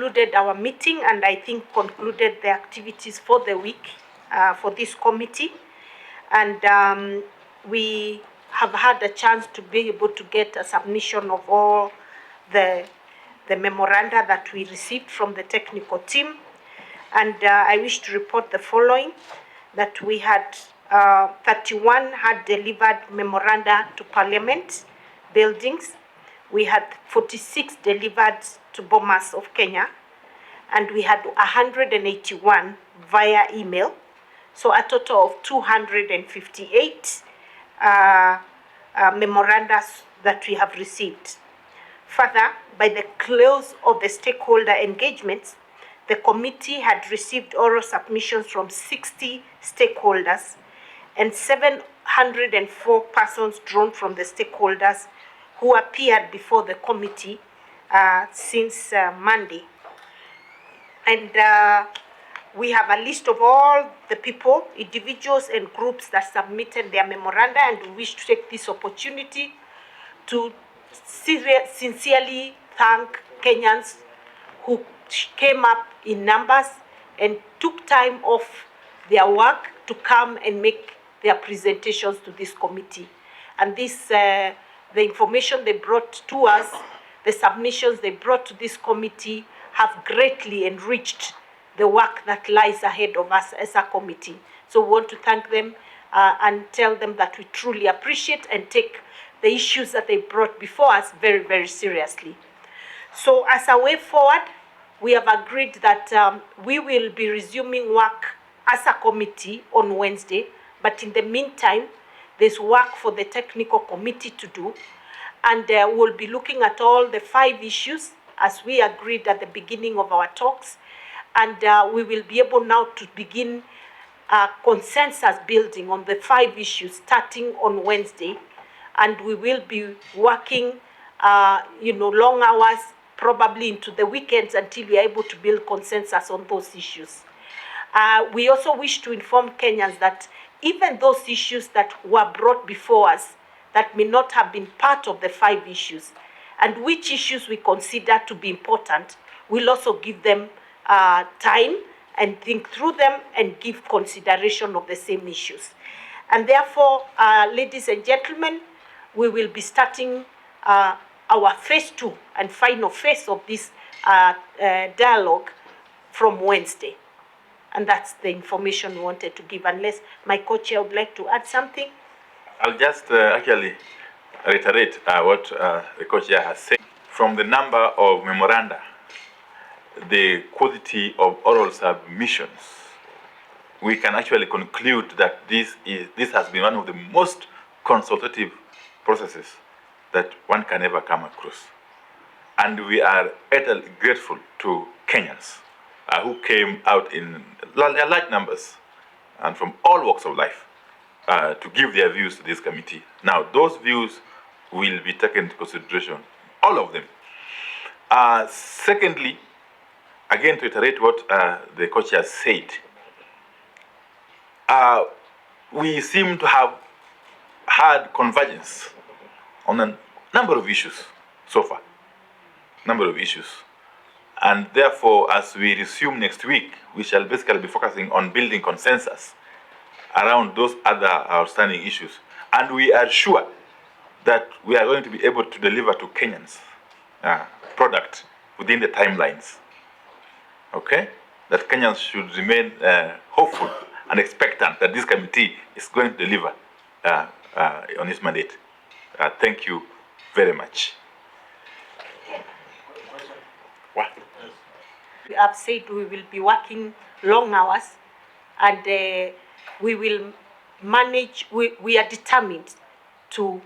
concluded our meeting, and I think concluded the activities for the week for this committee. And we have had a chance to be able to get a submission of all the memoranda that we received from the technical team. And I wish to report the following, that we had 31 had delivered memoranda to Parliament buildings. We had 46 delivered to Bomas of Kenya, and we had 181 via email. So a total of 258 memoranda that we have received. Further, by the close of the stakeholder engagements, the committee had received oral submissions from 60 stakeholders and 704 persons drawn from the stakeholders who appeared before the committee since Monday. And we have a list of all the people, individuals and groups that submitted their memoranda, and we wish to take this opportunity to sincerely thank Kenyans who came up in numbers and took time off their work to come and make their presentations to this committee. And this, the information they brought to us, the submissions they brought to this committee have greatly enriched the work that lies ahead of us as a committee. So we want to thank them and tell them that we truly appreciate and take the issues that they brought before us very, very seriously. So as a way forward, we have agreed that we will be resuming work as a committee on Wednesday, but in the meantime, there's work for the technical committee to do, and we'll be looking at all the 5 issues as we agreed at the beginning of our talks, and we will be able now to begin consensus building on the 5 issues starting on Wednesday, and we will be working long hours, probably into the weekends, until we are able to build consensus on those issues. We also wish to inform Kenyans that even those issues that were brought before us that may not have been part of the 5 issues, and which issues we consider to be important, we'll also give them time and think through them and give consideration of the same issues. And therefore, ladies and gentlemen, we will be starting our phase 2 and final phase of this dialogue from Wednesday. And that's the information we wanted to give, unless my co-chair would like to add something. I'll just actually reiterate what the co-chair has said. From the number of memoranda, the quality of oral submissions, we can actually conclude that this has been one of the most consultative processes that one can ever come across. And we are eternally grateful to Kenyans who came out in large numbers and from all walks of life to give their views to this committee. Now, those views will be taken into consideration, all of them. Secondly, again, to iterate what the co-chair said, we seem to have had convergence on a number of issues so far, And therefore, as we resume next week, we shall basically be focusing on building consensus around those other outstanding issues. And we are sure that we are going to be able to deliver to Kenyans product within the timelines. Okay? That Kenyans should remain hopeful and expectant that this committee is going to deliver on its mandate. Thank you very much. What? We have said we will be working long hours, and we will manage, we are determined to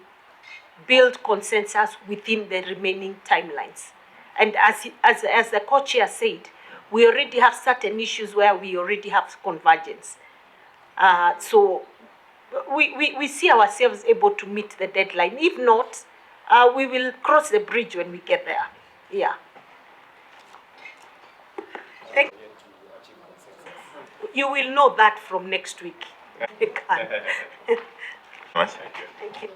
build consensus within the remaining timelines. And as the co-chair said, we already have certain issues where we already have convergence. So we see ourselves able to meet the deadline. If not, we will cross the bridge when we get there. Yeah. You will know that from next week. Thank you. Thank you.